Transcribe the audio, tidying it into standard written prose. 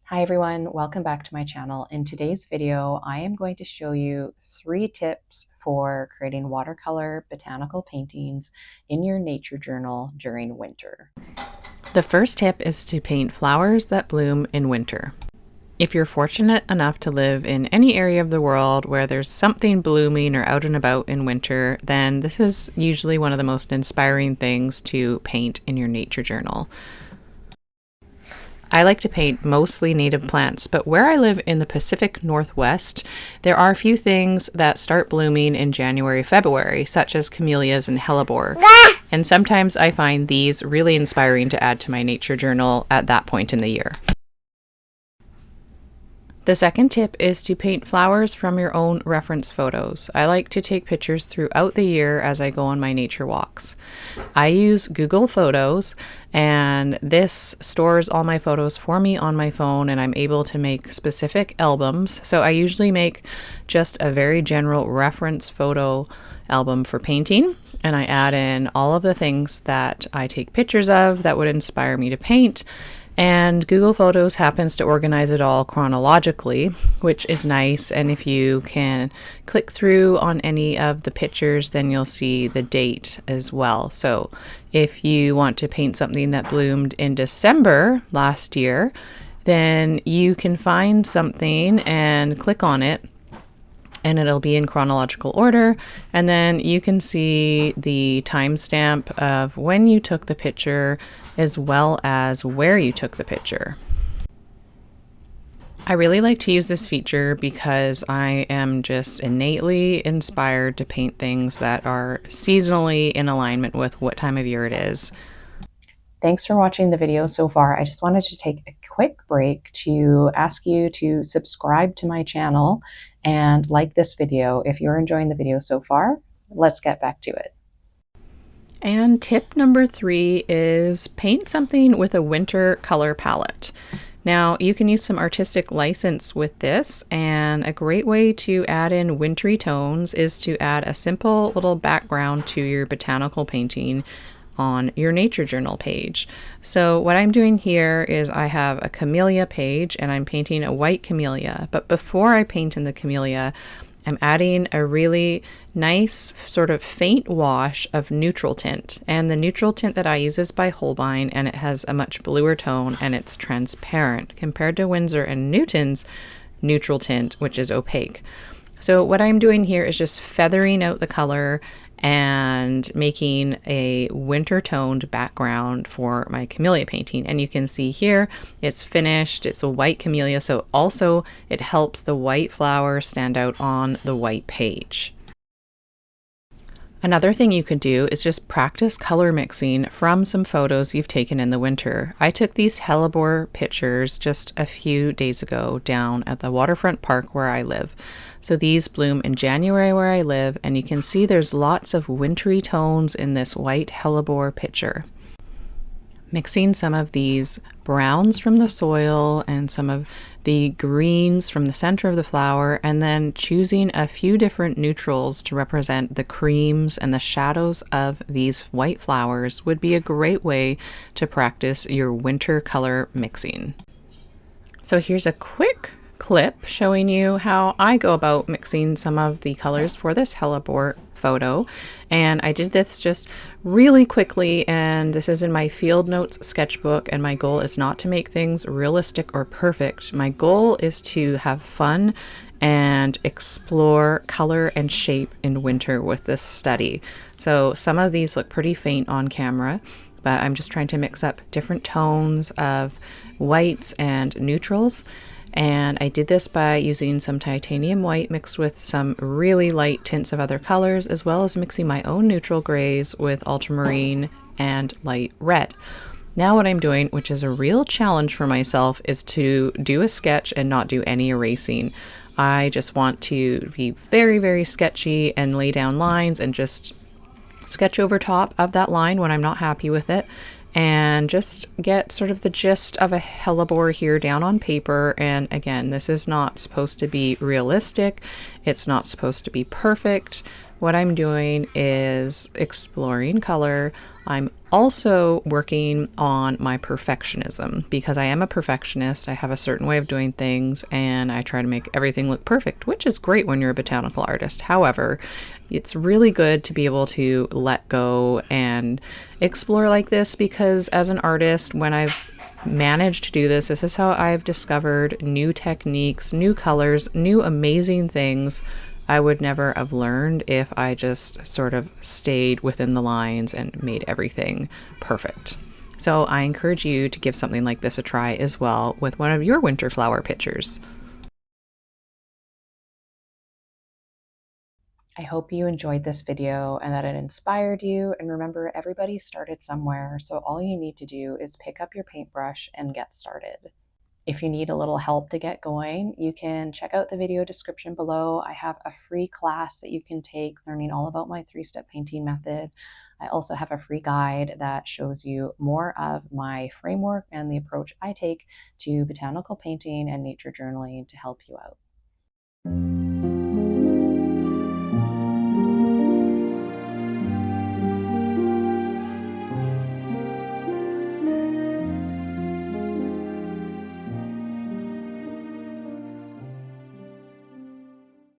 Hi everyone, welcome back to my channel. In today's video, I am going to show you 3 tips for creating watercolor botanical paintings in your nature journal during winter. The first tip is to paint flowers that bloom in winter. If you're fortunate enough to live in any area of the world where there's something blooming or out and about in winter, then this is usually one of the most inspiring things to paint in your nature journal. I like to paint mostly native plants, but where I live in the Pacific Northwest, there are a few things that start blooming in January, February, such as camellias and hellebore. And sometimes I find these really inspiring to add to my nature journal at that point in the year. The second tip is to paint flowers from your own reference photos. I like to take pictures throughout the year as I go on my nature walks. I use Google Photos, and this stores all my photos for me on my phone, and I'm able to make specific albums. So I usually make just a very general reference photo album for painting, and I add in all of the things that I take pictures of that would inspire me to paint. And Google Photos happens to organize it all chronologically, which is nice. And if you can click through on any of the pictures, then you'll see the date as well. So if you want to paint something that bloomed in December last year, then you can find something and click on it, and it'll be in chronological order, and then you can see the timestamp of when you took the picture as well as where you took the picture. I really like to use this feature because I am just innately inspired to paint things that are seasonally in alignment with what time of year it is. Thanks for watching the video so far. I just wanted to take a quick break to ask you to subscribe to my channel and like this video if you're enjoying the video so far. Let's get back to it. And tip number 3 is paint something with a winter color palette. Now, you can use some artistic license with this, and a great way to add in wintry tones is to add a simple little background to your botanical painting on your nature journal page. So what I'm doing here is I have a camellia page and I'm painting a white camellia, but before I paint in the camellia, I'm adding a really nice sort of faint wash of neutral tint. And the neutral tint that I use is by Holbein, and it has a much bluer tone and it's transparent compared to Winsor and Newton's neutral tint, which is opaque. So what I'm doing here is just feathering out the color and making a winter toned background for my camellia painting. And you can see here it's finished. It's a white camellia, so also it helps the white flower stand out on the white page. Another thing you could do is just practice color mixing from some photos you've taken in the winter. I took these hellebore pictures just a few days ago down at the waterfront park where I live. So these bloom in January where I live, and you can see there's lots of wintry tones in this white hellebore picture. Mixing some of these browns from the soil and some of the greens from the center of the flower, and then choosing a few different neutrals to represent the creams and the shadows of these white flowers would be a great way to practice your winter color mixing. So here's a quick clip showing you how I go about mixing some of the colors for this hellebore photo. And I did this just really quickly, and this is in my field notes sketchbook, and my goal is not to make things realistic or perfect. My goal is to have fun and explore color and shape in winter with this study. So some of these look pretty faint on camera, but I'm just trying to mix up different tones of whites and neutrals. And I did this by using some titanium white mixed with some really light tints of other colors, as well as mixing my own neutral grays with ultramarine and light red. Now what I'm doing, which is a real challenge for myself, is to do a sketch and not do any erasing. I just want to be very, very sketchy and lay down lines and just sketch over top of that line when I'm not happy with it, and just get sort of the gist of a hellebore here down on paper. And again, this is not supposed to be realistic. It's not supposed to be perfect. what I'm doing is exploring color. I'm also working on my perfectionism because I am a perfectionist. I have a certain way of doing things and I try to make everything look perfect, which is great when you're a botanical artist. However, it's really good to be able to let go and explore like this because as an artist, when I've managed to do this, this is how I've discovered new techniques, new colors, new amazing things I would never have learned if I just sort of stayed within the lines and made everything perfect. So I encourage you to give something like this a try as well with one of your winter flower pictures. I hope you enjoyed this video and that it inspired you. And remember, everybody started somewhere, so all you need to do is pick up your paintbrush and get started. If you need a little help to get going, you can check out the video description below. I have a free class that you can take learning all about my 3-step painting method. I also have a free guide that shows you more of my framework and the approach I take to botanical painting and nature journaling to help you out.